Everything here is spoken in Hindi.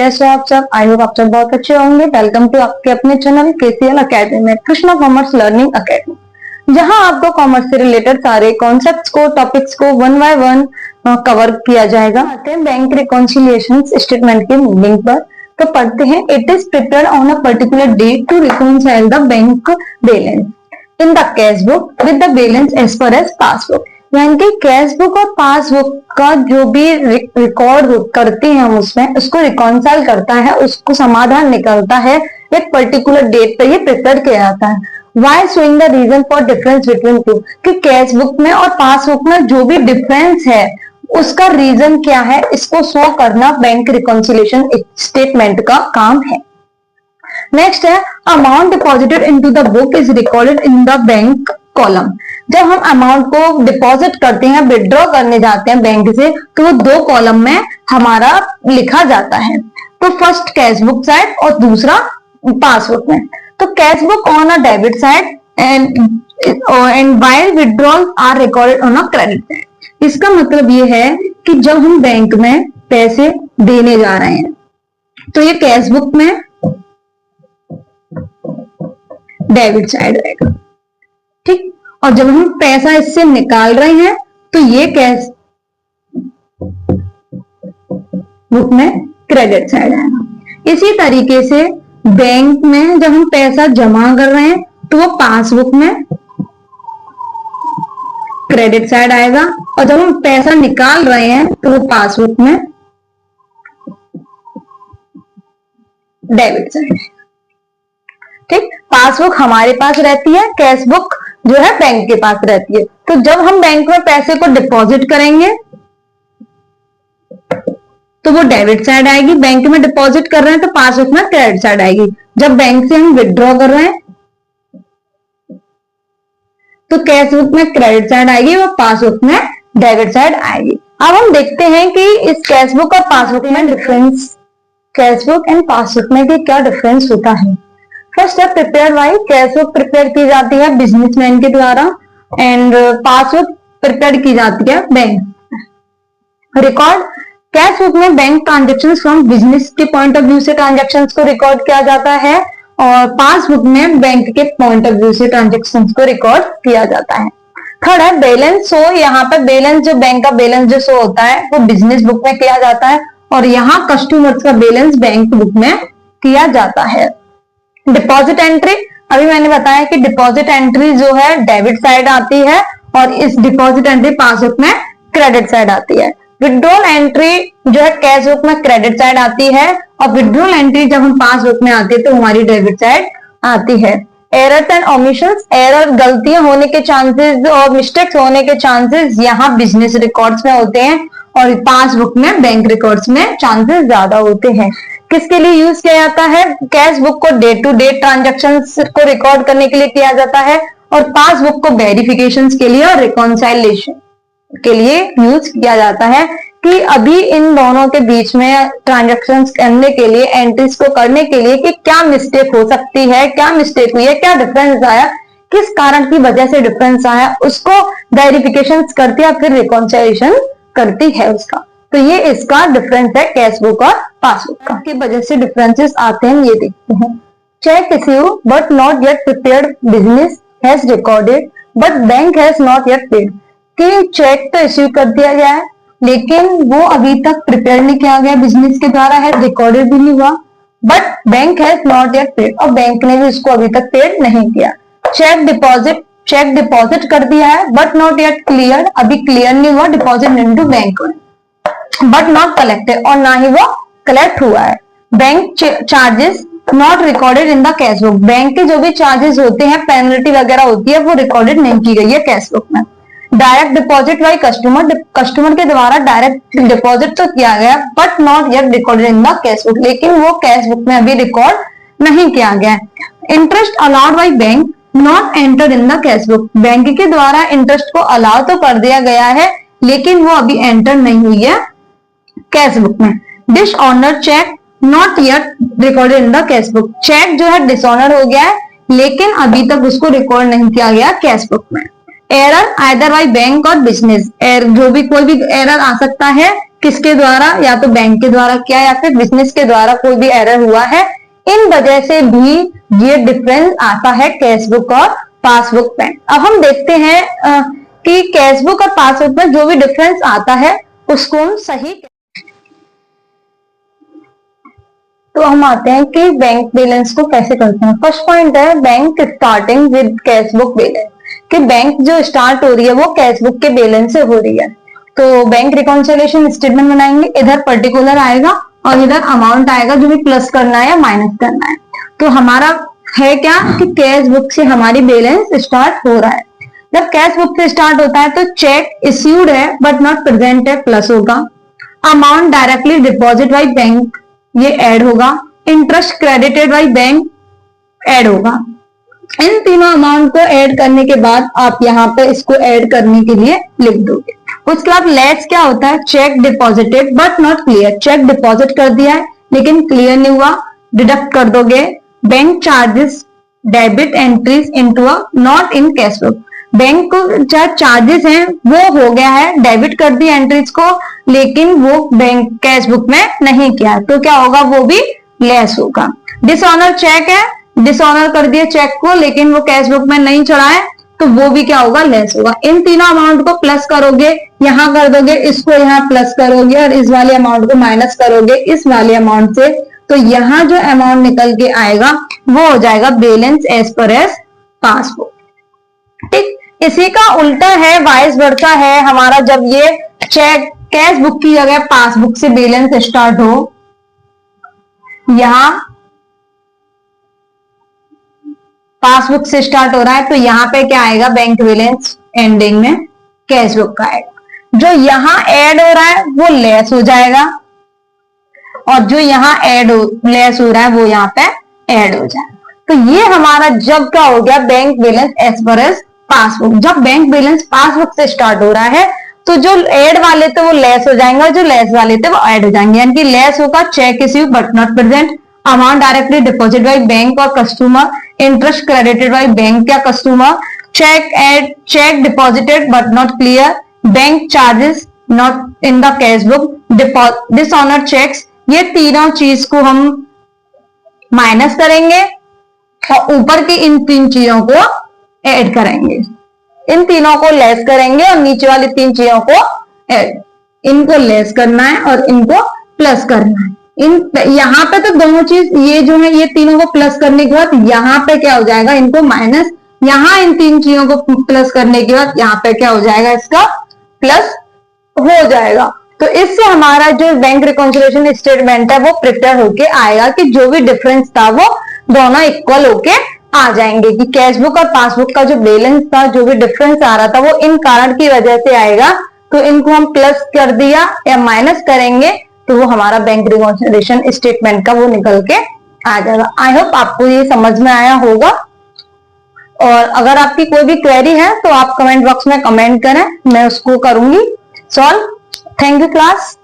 कैसे हो आप सब? आई होप आप सब बहुत अच्छे होंगे। वेलकम टू आपके अपने चैनल केसीएल अकेडमी में, कृष्णा कॉमर्स लर्निंग अकेडमी, जहां आपको कॉमर्स से रिलेटेड सारे कॉन्सेप्ट्स को, टॉपिक्स को वन बाय वन कवर किया जाएगा। आते हैं बैंक रिकॉन्सिलिएशन स्टेटमेंट के मीनिंग पर। तो पढ़ते हैं, it is prepared on a particular date to reconcile the bank balance in the cash book with the balance as per as passbook. यानी कि कैश बुक और पासबुक का जो भी रिकॉर्ड करते हैं उसमें, उसको रिकॉन्साइल करता है, उसको समाधान निकलता है एक पर्टिकुलर डेट पर ये प्रिपेयर किया जाता है। Why showing the reason for difference between two, कि कैश बुक में और पासबुक में जो भी डिफरेंस है उसका रीजन क्या है, इसको शो करना बैंक रिकॉन्सिलिएशन स्टेटमेंट का काम है। नेक्स्ट है, amount deposited into the book is recorded in the bank column. जब हम अमाउंट को डिपॉजिट करते हैं, विड्रॉ करने जाते हैं बैंक से, तो वो दो कॉलम में हमारा लिखा जाता है। तो फर्स्ट कैश बुक साइड और दूसरा पासबुक में। तो cash book on a debit side and while withdrawal are recorded on a credit side. इसका मतलब ये है कि जब हम बैंक में पैसे देने जा रहे हैं तो ये कैश बुक में डेबिट साइड रहेगा, ठीक। और जब हम पैसा इससे निकाल रहे हैं तो ये कैश बुक में क्रेडिट साइड आएगा। इसी तरीके से बैंक में जब हम पैसा जमा कर रहे हैं तो वो पासबुक में क्रेडिट साइड आएगा, और जब हम पैसा निकाल रहे हैं तो वो पासबुक में डेबिट साइड आएगा, ठीक। पासबुक हमारे पास रहती है, कैश बुक जो है बैंक के पास रहती है। तो जब हम बैंक में पैसे को डिपॉजिट करेंगे तो वो डेबिट साइड आएगी, बैंक में डिपॉजिट कर रहे हैं तो पासबुक में क्रेडिट साइड आएगी। जब बैंक से हम विड्रॉ कर रहे हैं तो कैश बुक में क्रेडिट साइड आएगी और पासबुक में डेबिट साइड आएगी। अब हम देखते हैं कि इस कैश बुक और पासबुक में difference, cash book and passbook में क्या डिफरेंस होता है। फर्स्ट है prepare by, cash book prepare की जाती है बिजनेसमैन के द्वारा एंड पासबुक प्रिपेयर की जाती है बैंक। रिकॉर्ड, कैश बुक में बैंक ट्रांजेक्शंस फ्रॉम बिजनेस के पॉइंट ऑफ व्यू से ट्रांजेक्शंस को रिकॉर्ड किया जाता है, और पासबुक में बैंक के पॉइंट ऑफ व्यू से ट्रांजेक्शंस को रिकॉर्ड किया जाता है। थर्ड है बैलेंस। सो यहाँ पे बैलेंस, जो बैंक का बैलेंस जो शो होता है वो बिजनेस बुक में किया जाता है, और यहाँ कस्टमर्स का बैलेंस बैंक बुक में किया जाता है। डिपॉजिट एंट्री, अभी मैंने बताया कि डिपॉजिट एंट्री जो है डेबिट साइड आती है और इस डिपॉजिट एंट्री पासबुक में क्रेडिट साइड आती है। विड्रॉल एंट्री जो है कैश बुक में क्रेडिट साइड आती है, और विड्रॉल एंट्री जब हम पासबुक में आती है तो हमारी डेबिट साइड आती है। एरर्स एंड ओमिशंस, एरर गलतियां होने के चांसेस और मिस्टेक्स होने के चांसेस यहाँ बिजनेस रिकॉर्ड्स में होते हैं, और पासबुक में बैंक रिकॉर्ड्स में चांसेस ज्यादा होते हैं। किसके लिए यूज किया जाता है? कैश बुक को डे टू डे ट्रांजेक्शंस को रिकॉर्ड करने के लिए किया जाता है, और पासबुक को वेरिफिकेशंस के लिए और रिकॉन्साइलेशन के लिए यूज किया जाता है, कि अभी इन दोनों के बीच में ट्रांजेक्शंस करने के लिए, एंट्रीज को करने के लिए कि क्या मिस्टेक हो सकती है, क्या मिस्टेक हुई है, क्या डिफरेंस आया, किस कारण की वजह से डिफरेंस आया, उसको वेरिफिकेशंस करती है, फिर रिकॉन्साइलेशन करती है उसका। तो ये इसका डिफरेंस है कैश बुक और पासबुक का। की वजह से डिफरेंसेस आते हैं, ये देखते हैं। Cheque issue but not yet prepared, business has recorded but bank has not yet paid. कि चेक तो इश्यू कर दिया गया है लेकिन वो अभी तक प्रिपेयर नहीं किया गया बिजनेस के द्वारा, है रिकॉर्डेड भी नहीं हुआ, but bank has not yet paid, और बैंक ने भी उसको अभी तक पेड नहीं किया। चेक डिपॉजिट, चेक डिपॉजिट कर दिया है बट नॉट येट क्लियर, अभी क्लियर नहीं हुआ deposit into bank, but not collected, और ना ही वो कलेक्ट हुआ है। Bank charges not recorded in the cash book, bank के जो भी चार्जेस होते हैं, पेनल्टी वगैरह होती है, वो रिकॉर्डेड नहीं की गई है कैश बुक में। Direct deposit by customer, customer के द्वारा डायरेक्ट डिपॉजिट तो किया गया but not yet recorded in the cash book, लेकिन वो कैश बुक में अभी रिकॉर्ड नहीं किया गया। Interest allowed by bank not entered in the cash book, bank के द्वारा इंटरेस्ट को अलाउ तो कर दिया गया है लेकिन वो अभी एंटर नहीं हुई है कैश बुक में। Dishonour cheque not yet recorded in the cash book, cheque जो है डिसऑनर हो गया है लेकिन अभी तक उसको रिकॉर्ड नहीं किया गया कैश बुक में। एरर आइदर बाय बैंक और बिजनेस, जो भी कोई भी एरर आ सकता है किसके द्वारा, या तो बैंक के द्वारा किया या फिर बिजनेस के द्वारा कोई भी एरर हुआ है, इन वजह से भी ये डिफरेंस आता है कैशबुक और पासबुक में। अब हम देखते हैं कि कैशबुक और पासबुक में जो भी डिफरेंस आता है उसको हम सही, तो हम आते हैं कि बैंक बैलेंस को कैसे करते हैं। फर्स्ट पॉइंट है bank starting with cashbook balance, कि बैंक जो स्टार्ट हो रही है वो कैशबुक के बैलेंस से हो रही है। तो बैंक रिकॉन्सिलिएशन स्टेटमेंट बनाएंगे, इधर पर्टिकुलर आएगा और इधर अमाउंट आएगा जो भी प्लस करना है या माइनस करना है। तो हमारा है क्या कि कैश बुक से हमारी बैलेंस स्टार्ट हो रहा है। जब कैश बुक से स्टार्ट होता है तो चेक इश्यूड है बट नॉट प्रेजेंट है, प्लस होगा। Amount directly deposit by bank, ये ऐड होगा। Interest credited by bank add होगा। इन तीनों अमाउंट को ऐड करने के बाद आप यहाँ पे इसको ऐड करने के लिए लिख दोगे। उसके बाद लेस क्या होता है, cheque deposited but not clear, cheque deposit कर दिया है लेकिन क्लियर नहीं हुआ, डिडक्ट कर दोगे। Bank charges debit entries into a not in cash book, bank को चार्जेस हैं वो हो गया है, डेबिट कर दी एंट्रीज को लेकिन वो बैंक कैश बुक में नहीं किया, तो क्या होगा, वो भी लेस होगा। डिसऑनर चेक है, डिसऑनर कर दिए चेक को लेकिन वो कैश बुक में नहीं चढ़ा है, तो वो भी क्या होगा, लेस होगा। इन तीनों अमाउंट को प्लस करोगे, यहां कर दोगे, इसको यहाँ प्लस करोगे और इस वाले अमाउंट को माइनस करोगे इस वाले अमाउंट से, तो यहाँ जो अमाउंट निकल के आएगा वो हो जाएगा balance as per as passbook. ठीक, इसी का उल्टा है, वाइस वर्सा है हमारा। जब ये चेक कैश बुक की जगह पासबुक से बैलेंस स्टार्ट हो, यहां पासबुक से स्टार्ट हो रहा है तो यहाँ पे क्या आएगा, बैंक बैलेंस एंडिंग में कैश बुक का आएगा। जो यहाँ ऐड हो रहा है वो लेस हो जाएगा और जो यहाँ लेस हो रहा है वो यहाँ पे ऐड हो जाएगा। तो ये हमारा जब क्या हो गया, bank balance as per as passbook. जब बैंक बैलेंस पासबुक से स्टार्ट हो रहा है तो जो ऐड वाले थे वो लेस हो जाएंगे, जो लेस वाले थे वो ऐड हो जाएंगे। यानी कि लेस होगा cheque issue but not present, amount directly deposit by bank और customer, interest credited by bank या customer, cheque deposited but not clear, bank charges not in the cash book, dishonour cheques. ये तीनों चीज को हम माइनस करेंगे और ऊपर की इन तीन चीजों को ऐड करेंगे, इन तीनों को लेस करेंगे और नीचे वाली तीन चीजों को ऐड, इनको लेस करना है और इनको प्लस करना है। यहाँ पे तो दोनों चीज, ये जो है ये तीनों को प्लस करने के बाद यहाँ पे क्या हो जाएगा, इनको माइनस, यहाँ इन तीन चीजों को प्लस करने के बाद यहाँ पे क्या हो जाएगा, इसका प्लस हो जाएगा। तो इससे हमारा जो बैंक रिकॉन्सिलिएशन स्टेटमेंट है वो प्रिपेयर होके आएगा कि जो भी डिफरेंस था वो दोनों इक्वल होके आ जाएंगे, कि कैश बुक और पासबुक का जो बैलेंस था, जो भी डिफरेंस आ रहा था वो इन कारण की वजह से आएगा। तो इनको हम प्लस कर दिया या माइनस करेंगे तो वो हमारा बैंक रिकॉन्सिलिएशन स्टेटमेंट का वो निकल के आ जाएगा। आई होप आपको ये समझ में आया होगा, और अगर आपकी कोई भी क्वेरी है तो आप कमेंट बॉक्स में कमेंट करें, मैं उसको करूंगी सॉल्व। Thank you class.